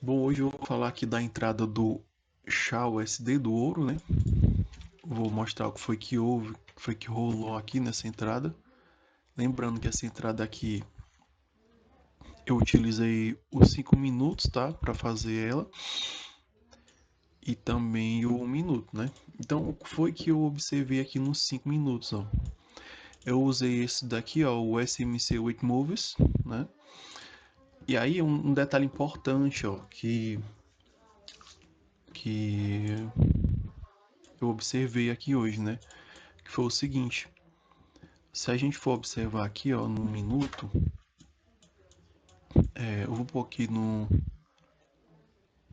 Bom, hoje eu vou falar aqui da entrada do SHA-USD do ouro, né? Vou mostrar o que foi que houve, o que foi que rolou aqui nessa entrada. Lembrando que essa entrada aqui eu utilizei os 5 minutos, tá? Para fazer ela. E também o 1 minuto, né? Então, o que foi que eu observei aqui nos 5 minutos, ó? Eu usei esse daqui, ó, o SMC 8 Moves, né? E aí um detalhe importante, ó, que eu observei aqui hoje, né? Que foi o seguinte: se a gente for observar aqui, ó, no minuto, eu vou pôr aqui no, deixa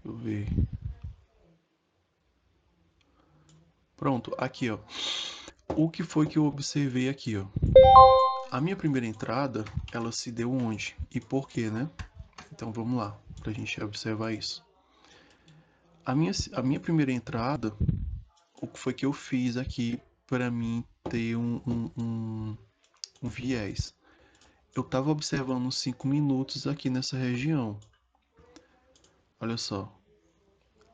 eu ver, pronto, aqui, ó, o que foi que eu observei aqui, ó? A minha primeira entrada, ela se deu onde e por quê, né? Então vamos lá, pra gente observar isso. A minha primeira entrada, o que foi que eu fiz aqui para mim ter um viés? Eu estava observando uns 5 minutos aqui nessa região. Olha só,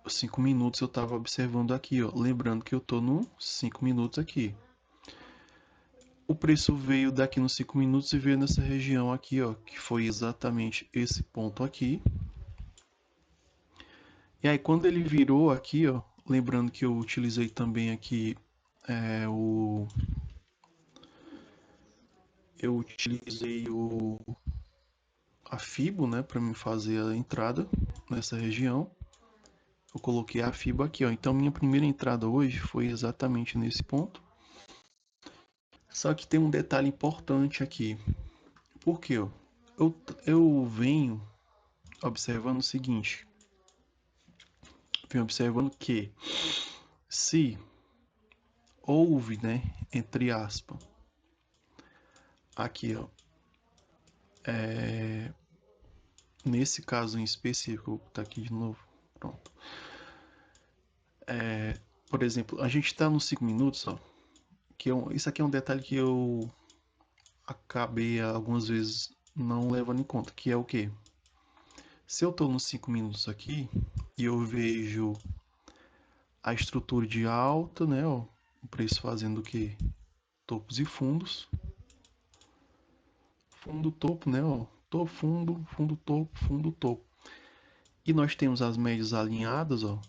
5 minutos eu estava observando aqui, ó. Lembrando que eu tô no 5 minutos aqui. O preço veio daqui nos 5 minutos e veio nessa região aqui, ó, que foi exatamente esse ponto aqui. E aí quando ele virou aqui, ó, lembrando que eu utilizei também aqui é, o eu utilizei a FIBO, né, para me fazer a entrada nessa região. Eu coloquei a FIBO aqui, ó. Então minha primeira entrada hoje foi exatamente nesse ponto. Só que tem um detalhe importante aqui. Por quê? Eu venho observando o seguinte. Venho observando que se houve, né, entre aspas, aqui, ó, nesse caso em específico, tá aqui de novo, pronto. Por exemplo, a gente tá nos 5 minutos, ó, isso aqui é um detalhe que eu acabei algumas vezes não levando em conta, que é o quê? Se eu tô nos 5 minutos aqui e eu vejo a estrutura de alta, né, ó, o preço fazendo o quê? Topos e fundos, fundo, topo, né, ó, topo, fundo, fundo, topo, fundo, topo. E nós temos as médias alinhadas, ó,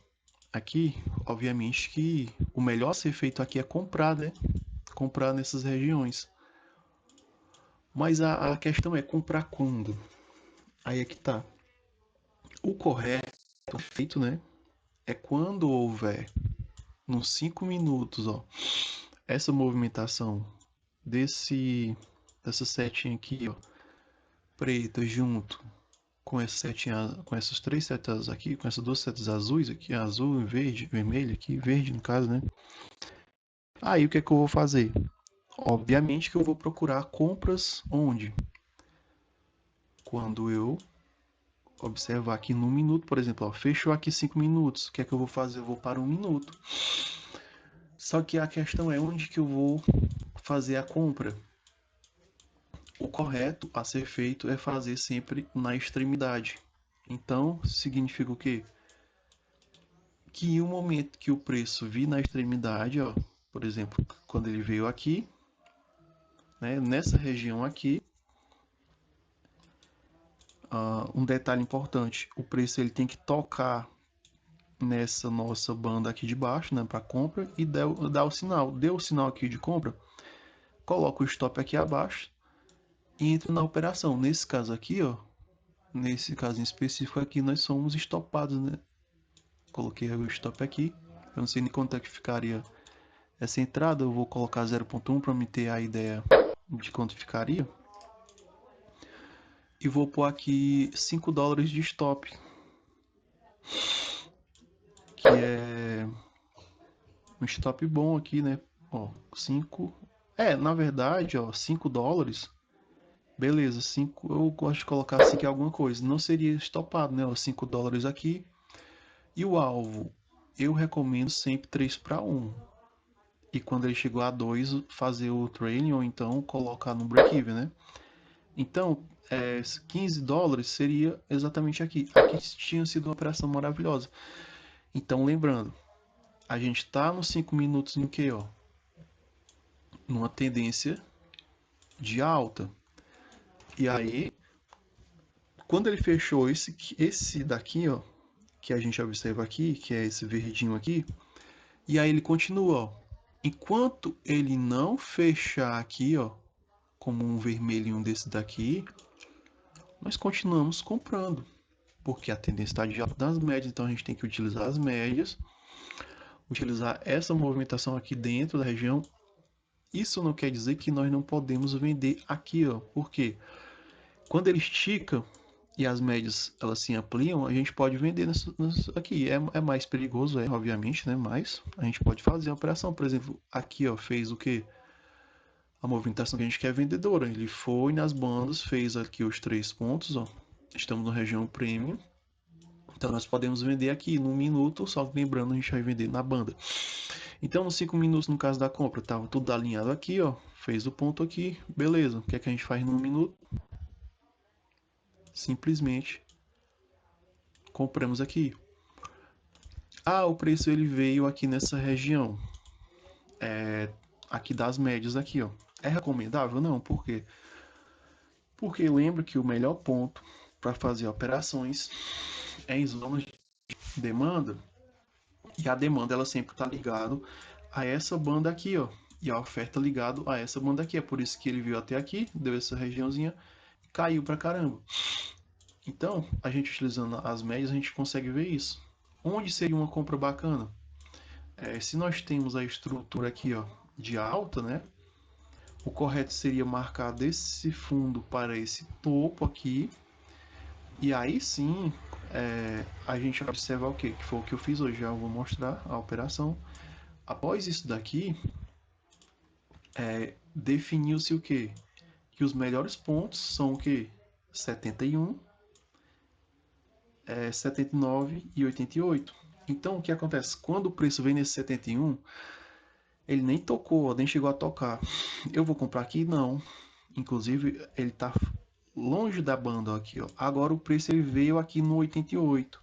aqui, obviamente que o melhor a ser feito aqui é comprar, né, comprar nessas regiões. Mas a questão é comprar quando? Aí é que tá. O correto feito, né, é quando houver nos 5 minutos, ó, essa movimentação dessa setinha aqui, ó, preta junto com essa setinha, com essas três setas aqui, com essas duas setas azuis aqui, azul e verde, vermelho aqui, verde no caso, né? Aí o que é que eu vou fazer? Obviamente que eu vou procurar compras onde? Quando eu observar aqui no minuto, por exemplo, ó, fechou aqui 5 minutos, o que é que eu vou fazer? Eu vou para 1 minuto. Só que a questão é onde que eu vou fazer a compra. O correto a ser feito é fazer sempre na extremidade. Então, significa o quê? Que em um momento que o preço vir na extremidade, ó, por exemplo, quando ele veio aqui, né, nessa região aqui, um detalhe importante, o preço ele tem que tocar nessa nossa banda aqui de baixo, né, para compra e dar o sinal. Deu o sinal aqui de compra, coloca o stop aqui abaixo e entra na operação. Nesse caso aqui, ó, nesse caso em específico aqui, nós somos estopados, né? Coloquei o stop aqui. Eu não sei nem quanto é que ficaria essa entrada. Eu vou colocar 0.1 para me ter a ideia de quanto ficaria. E vou pôr aqui 5 dólares de stop, que é um stop bom aqui, né? Ó, 5. Na verdade, ó, 5 dólares. Beleza, 5. Eu gosto de colocar 5 em alguma coisa. Não seria estopado, né? Os 5 dólares aqui. E o alvo, eu recomendo sempre 3 para 1. E quando ele chegou a 2, fazer o trailing ou então colocar no break-even, né? Então, US$ 15 seria exatamente aqui. Aqui tinha sido uma operação maravilhosa. Então, lembrando, a gente está nos 5 minutos no que, ó? Numa tendência de alta. E aí, quando ele fechou esse daqui, ó, que a gente observa aqui, que é esse verdinho aqui, e aí ele continua, ó. Enquanto ele não fechar aqui, ó, como um vermelhinho desse daqui, nós continuamos comprando, porque a tendência está de alta das médias, então a gente tem que utilizar as médias, utilizar essa movimentação aqui dentro da região. Isso não quer dizer que nós não podemos vender aqui, ó, porque quando ele estica e as médias elas se ampliam, a gente pode vender aqui. É mais perigoso, obviamente, né? Mas a gente pode fazer a operação. Por exemplo, aqui, ó, fez o que? A movimentação que a gente quer vendedora. Ele foi nas bandas, fez aqui os 3 pontos, ó. Estamos na região premium. Então nós podemos vender aqui no minuto, só que lembrando, a gente vai vender na banda. Então nos 5 minutos, no caso da compra, estava tudo alinhado aqui, ó. Fez o ponto aqui, beleza. O que é que a gente faz no minuto? Simplesmente compramos aqui. Ah, o preço ele veio aqui nessa região, aqui das médias aqui, ó. É recomendável? Não, por quê? Porque lembra que o melhor ponto para fazer operações é em zonas de demanda, e a demanda ela sempre está ligado a essa banda aqui, ó, e a oferta ligado a essa banda aqui. É por isso que ele veio até aqui, deu essa regiãozinha e caiu pra caramba. Então, a gente utilizando as médias, a gente consegue ver isso. Onde seria uma compra bacana? Se nós temos a estrutura aqui, ó, de alta, né? O correto seria marcar desse fundo para esse topo aqui. E aí sim, a gente observa o quê? Que foi o que eu fiz hoje. Já vou mostrar a operação. Após isso daqui, definiu-se o quê? Que os melhores pontos são o quê? 71, 79 e 88. Então, o que acontece? Quando o preço vem nesse 71, ele nem tocou, nem chegou a tocar. Eu vou comprar aqui? Não. Inclusive, ele está longe da banda aqui, ó. Agora o preço ele veio aqui no 88.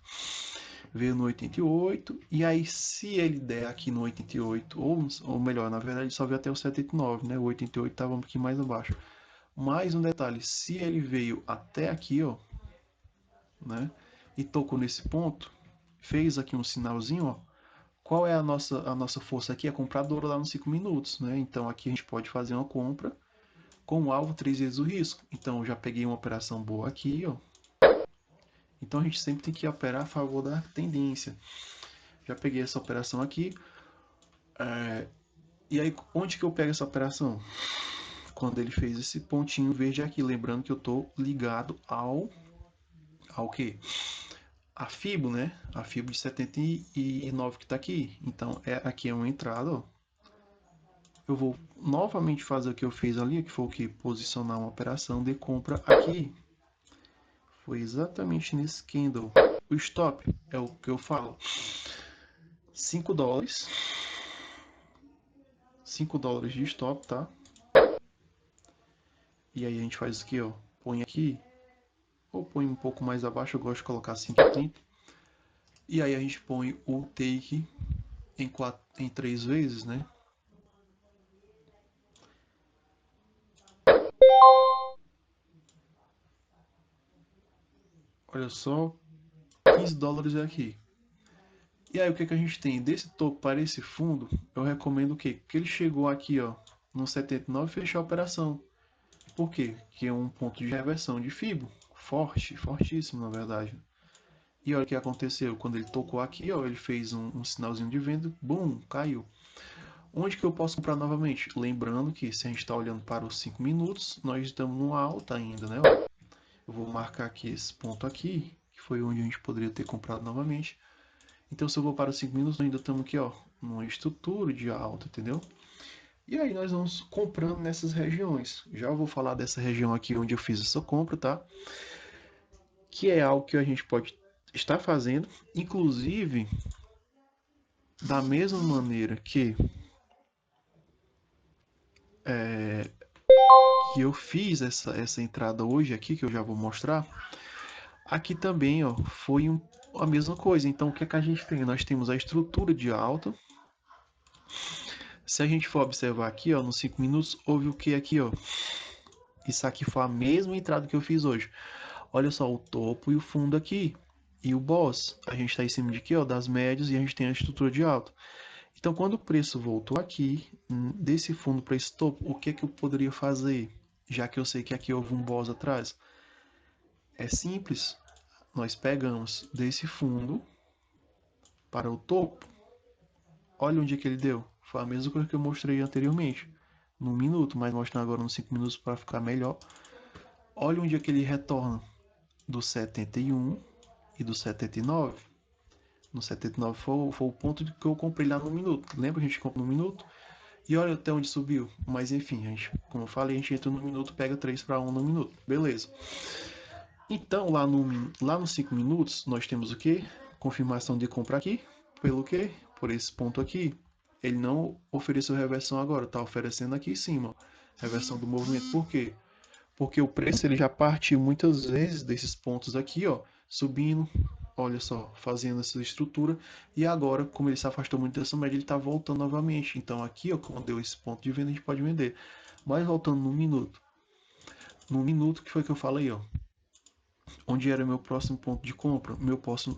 Veio no 88 e aí se ele der aqui no 88 ou melhor, na verdade só veio até o 79, né? O 88 estava um pouquinho mais abaixo. Mais um detalhe, se ele veio até aqui, ó, né? E tocou nesse ponto, fez aqui um sinalzinho, ó. Qual é a nossa força aqui? É compradora lá nos 5 minutos, né? Então aqui a gente pode fazer uma compra com o alvo 3 vezes o risco. Então eu já peguei uma operação boa aqui, ó. Então a gente sempre tem que operar a favor da tendência. Já peguei essa operação aqui. E aí, onde que eu pego essa operação? Quando ele fez esse pontinho verde aqui. Lembrando que eu estou ligado ao que? A FIBO, né? A FIBO de 79 que está aqui. Então, aqui é uma entrada, ó. Eu vou novamente fazer o que eu fiz ali, que foi o que? Posicionar uma operação de compra aqui. Foi exatamente nesse candle. O stop é o que eu falo. $5. $5 de stop, tá? E aí a gente faz aqui, ó. Põe aqui. Ou põe um pouco mais abaixo. Eu gosto de colocar 5,30. E aí a gente põe o take em 3 vezes, né? Olha só. $15 é aqui. E aí o que a gente tem? Desse topo para esse fundo, eu recomendo o quê? Que ele chegou aqui, ó, no 79 e fechou a operação. Por quê? Que é um ponto de reversão de FIBO. Forte, fortíssimo na verdade. E olha o que aconteceu. Quando ele tocou aqui, ó, ele fez um sinalzinho de venda, bum, caiu. Onde que eu posso comprar novamente? Lembrando que se a gente está olhando para os 5 minutos, nós estamos numa alta ainda, né? Ó, eu vou marcar aqui esse ponto aqui, que foi onde a gente poderia ter comprado novamente. Então se eu vou para os 5 minutos, nós ainda estamos aqui, ó, numa estrutura de alta, entendeu? E aí nós vamos comprando nessas regiões. Já vou falar dessa região aqui onde eu fiz essa compra, tá? Que é algo que a gente pode estar fazendo, inclusive da mesma maneira que que eu fiz essa entrada hoje aqui, que eu já vou mostrar, aqui também, ó, foi a mesma coisa. Então, o que é que a gente tem? Nós temos a estrutura de alta. Se a gente for observar aqui, ó, nos 5 minutos, houve o que aqui, ó? Isso aqui foi a mesma entrada que eu fiz hoje. Olha só o topo e o fundo aqui. E o boss, a gente está em cima de aqui, ó, das médias, e a gente tem a estrutura de alta. Então, quando o preço voltou aqui, desse fundo para esse topo, o que é que eu poderia fazer? Já que eu sei que aqui houve um boss atrás. É simples. Nós pegamos desse fundo para o topo. Olha onde é que ele deu. Foi a mesma coisa que eu mostrei anteriormente. Num minuto, mas mostrando agora nos 5 minutos para ficar melhor. Olha onde é que ele retorna. Do 71 e do 79. No 79 foi o ponto que eu comprei lá no minuto. Lembra que a gente comprou no minuto? E olha até onde subiu. Mas enfim, a gente, como eu falei, a gente entra no minuto, pega 3 para 1 no minuto. Beleza. Então, lá nos 5 minutos, nós temos o que? Confirmação de compra aqui. Pelo que? Por esse ponto aqui. Ele não ofereceu reversão agora, está oferecendo aqui em cima. Reversão do movimento. Por quê? Porque o preço ele já partiu muitas vezes desses pontos aqui, ó, subindo, olha só, fazendo essa estrutura. E agora, como ele se afastou muito dessa média, ele está voltando novamente. Então aqui, ó, como deu esse ponto de venda, a gente pode vender. Mas voltando no minuto. No minuto, que foi que eu falei, ó, onde era meu próximo ponto de compra,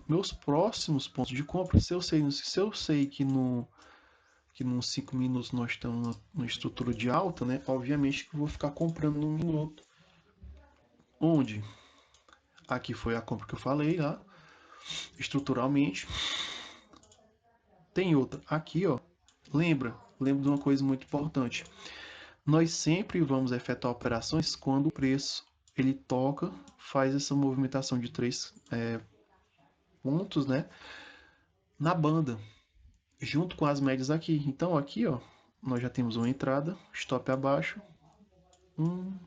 meus próximos pontos de compra, se eu sei que nos 5 minutos nós estamos numa estrutura de alta, né? Obviamente que eu vou ficar comprando no minuto. Onde? Aqui foi a compra que eu falei lá, estruturalmente. Tem outra aqui, ó. Lembra de uma coisa muito importante. Nós sempre vamos efetuar operações quando o preço ele toca, faz essa movimentação de 3 pontos, né? Na banda, junto com as médias aqui. Então aqui, ó, nós já temos uma entrada, stop abaixo, 1,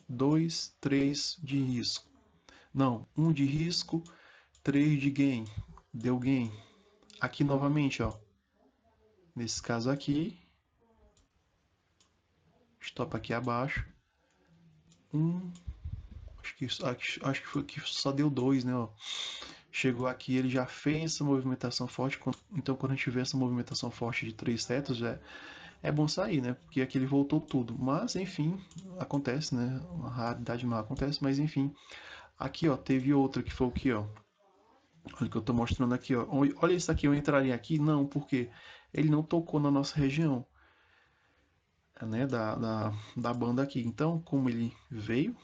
2, 3 de risco. Não, 1 de risco, 3 de gain. Deu gain. Aqui novamente, ó. Nesse caso aqui, stop aqui abaixo. 1, acho que foi que só deu 2, né? Ó. Chegou aqui, ele já fez essa movimentação forte. Então, quando a gente vê essa movimentação forte de 3 setas, já é bom sair, né? Porque aqui ele voltou tudo. Mas, enfim, acontece, né? Uma raridade má acontece, mas enfim. Aqui, ó, teve outra que foi o que, ó. Olha o que eu tô mostrando aqui, ó. Olha isso aqui, eu entraria aqui? Não, porque ele não tocou na nossa região, né? Da banda aqui. Então, como ele veio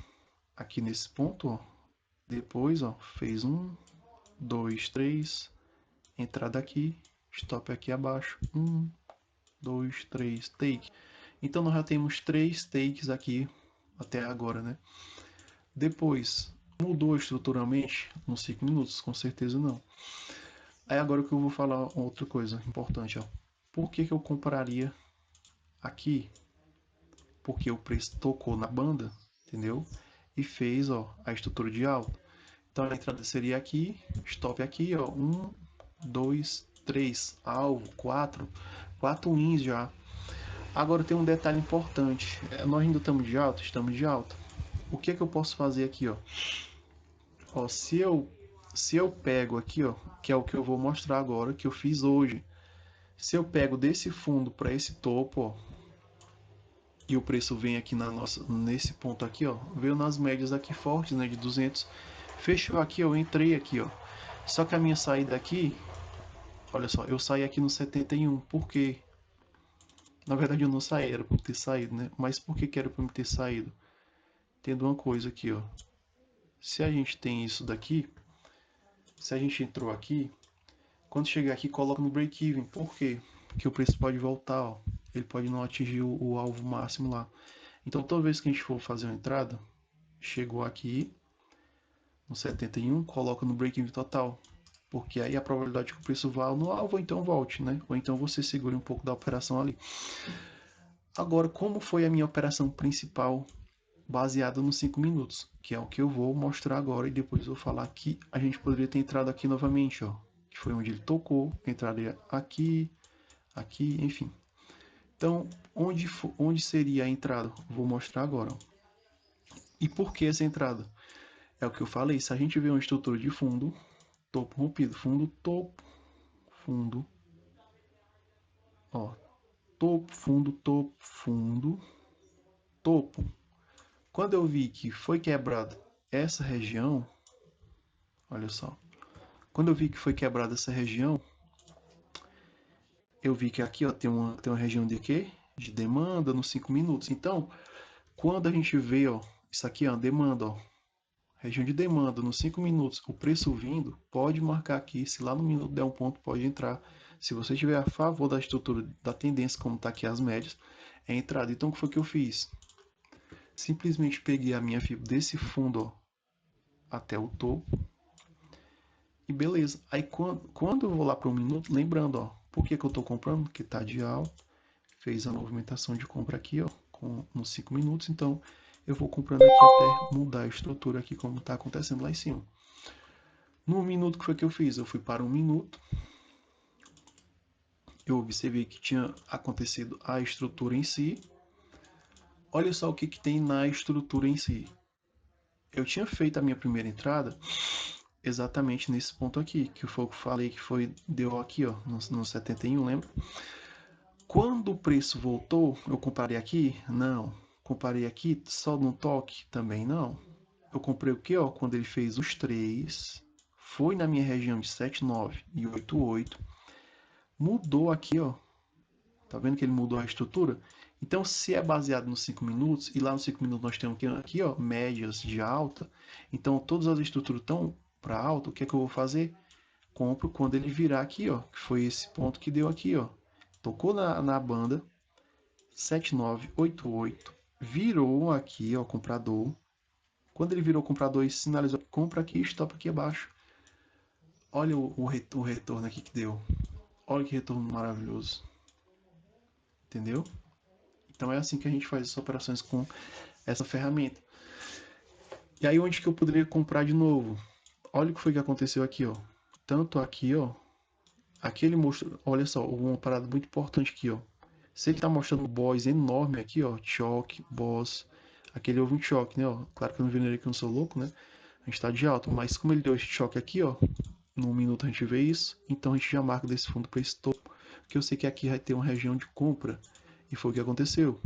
aqui nesse ponto, ó. Depois, ó, fez 1, 2, 3. Entrada aqui, stop aqui abaixo. 1, 2, 3, take. Então nós já temos 3 takes aqui até agora, né? Depois, mudou estruturalmente nos 5 minutos? Com certeza não. Aí agora que eu vou falar outra coisa importante, ó. Por que eu compraria aqui? Porque o preço tocou na banda, entendeu? E fez, ó, a estrutura de alta. Então a entrada seria aqui, stop aqui, ó. 1, 2, 3, alvo, 4. 4 wins já. Agora tem um detalhe importante. Nós ainda estamos de alta? Estamos de alta. O que é que eu posso fazer aqui, ó? Ó, se eu pego aqui, ó, que é o que eu vou mostrar agora, que eu fiz hoje. Se eu pego desse fundo para esse topo, ó, e o preço vem aqui nesse ponto aqui, ó, veio nas médias aqui fortes, né, de 200. Fechou aqui, eu entrei aqui, ó. Só que a minha saída aqui, olha só, eu saí aqui no 71. Por quê? Na verdade eu não saí, era para ter saído, né? Mas por que era para ter saído? Tendo uma coisa aqui, ó. Se a gente tem isso daqui, se a gente entrou aqui, quando chegar aqui coloca no break-even. Por quê? Porque o preço pode voltar, ó. Ele pode não atingir o alvo máximo lá. Então toda vez que a gente for fazer uma entrada, chegou aqui no 71, coloca no break-even total. Porque aí a probabilidade que o preço vá no alvo, ou então volte, né? Ou então você segure um pouco da operação ali. Agora, como foi a minha operação principal baseada nos 5 minutos? Que é o que eu vou mostrar agora e depois eu vou falar que a gente poderia ter entrado aqui novamente, ó. Que foi onde ele tocou, entraria aqui, aqui, enfim. Então, onde seria a entrada? Vou mostrar agora. E por que essa entrada? É o que eu falei, se a gente vê uma estrutura de fundo, topo rompido, fundo, topo, fundo, ó, topo, fundo, topo. Quando eu vi que foi quebrada essa região, olha só, quando eu vi que foi quebrada essa região, eu vi que aqui ó, tem uma região de quê? De demanda nos 5 minutos. Então, quando a gente vê, ó, isso aqui ó, demanda, ó, região de demanda nos 5 minutos, o preço vindo, pode marcar aqui, se lá no minuto der um ponto, pode entrar. Se você estiver a favor da estrutura da tendência, como está aqui as médias, é entrada. Então, o que foi que eu fiz? Simplesmente peguei a minha fibra desse fundo ó, até o topo e beleza. Aí, quando eu vou lá para um minuto, lembrando, ó, por que, que eu estou comprando? Porque está de alta, fez a movimentação de compra aqui, ó, nos 5 minutos, então eu vou comprando aqui até mudar a estrutura aqui como está acontecendo lá em cima. No minuto que foi que eu fiz? Eu fui para um minuto, eu observei que tinha acontecido a estrutura em si. Olha só o que, que tem na estrutura em si. Eu tinha feito a minha primeira entrada exatamente nesse ponto aqui, que foi o que eu falei que foi, deu aqui, ó, no 71, lembra? Quando o preço voltou, eu comparei aqui? Não. Comparei aqui só no toque? Também não. Eu comprei o que, ó, quando ele fez os três, foi na minha região de 79 e 88, mudou aqui, ó. Tá vendo que ele mudou a estrutura? Então, se é baseado nos 5 minutos, e lá nos 5 minutos nós temos aqui, ó, médias de alta, então todas as estruturas estão para alta, o que é que eu vou fazer? Compro quando ele virar aqui, ó, que foi esse ponto que deu aqui, ó. Tocou na banda 7988, virou aqui, ó, comprador. Quando ele virou comprador e sinalizou compra aqui, stop aqui abaixo. Olha o retorno aqui que deu. Olha que retorno maravilhoso. Entendeu? Então é assim que a gente faz as operações com essa ferramenta. E aí onde que eu poderia comprar de novo? Olha o que foi que aconteceu aqui, ó. Tanto aqui, ó. Aqui ele mostra, olha só, uma parada muito importante aqui, ó. Se ele tá mostrando boss enorme aqui, ó, choque, boss, aquele houve um choque, né, ó. Claro que eu não vi nele que eu não sou louco, né? A gente tá de alta, mas como ele deu esse choque aqui, ó, num minuto a gente vê isso, então a gente já marca desse fundo para esse topo, que eu sei que aqui vai ter uma região de compra. E foi o que aconteceu.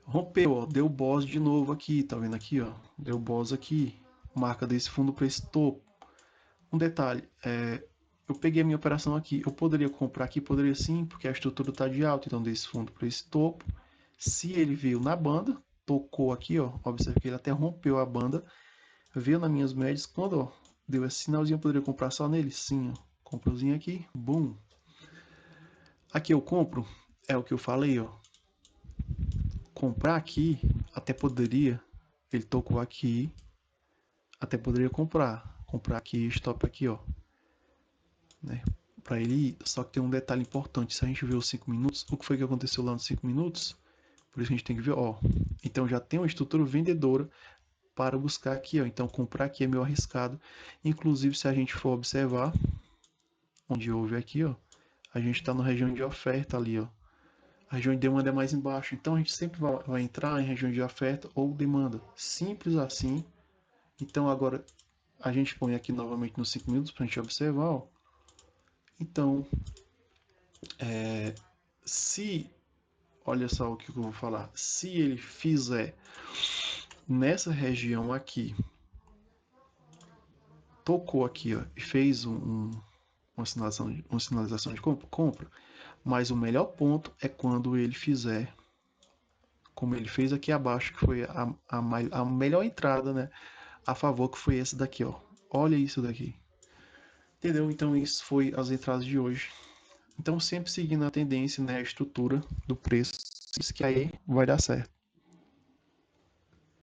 Rompeu, ó, deu boss de novo aqui, tá vendo aqui, ó? Deu boss aqui, marca desse fundo para esse topo. Um detalhe, eu peguei a minha operação aqui, eu poderia comprar aqui, poderia sim, porque a estrutura está de alta, então desse fundo para esse topo. Se ele veio na banda, tocou aqui, ó, observe que ele até rompeu a banda, veio nas minhas médias, quando ó, deu esse sinalzinho, eu poderia comprar só nele? Sim, ó, comprozinho aqui, boom. Aqui eu compro, é o que eu falei, ó, comprar aqui, até poderia, ele tocou aqui, até poderia comprar aqui, stop aqui, ó, né? Para ele ir, só que tem um detalhe importante, se a gente ver os 5 minutos, o que foi que aconteceu lá nos 5 minutos? Por isso a gente tem que ver, ó, então já tem uma estrutura vendedora para buscar aqui, ó, então comprar aqui é meio arriscado, inclusive se a gente for observar, onde houve aqui, ó, a gente está na região de oferta ali, ó, a região de demanda é mais embaixo, então a gente sempre vai entrar em região de oferta ou demanda, simples assim. Então agora a gente põe aqui novamente nos 5 minutos para a gente observar, ó. Então, se, olha só o que eu vou falar, se ele fizer nessa região aqui, tocou aqui, ó, e fez uma sinalização de compra, mas o melhor ponto é quando ele fizer como ele fez aqui abaixo, que foi a melhor entrada, né, a favor, que foi esse daqui, ó. Olha isso daqui. Entendeu? Então isso foi as entradas de hoje. Então sempre seguindo a tendência, né, a estrutura do preço, que aí vai dar certo.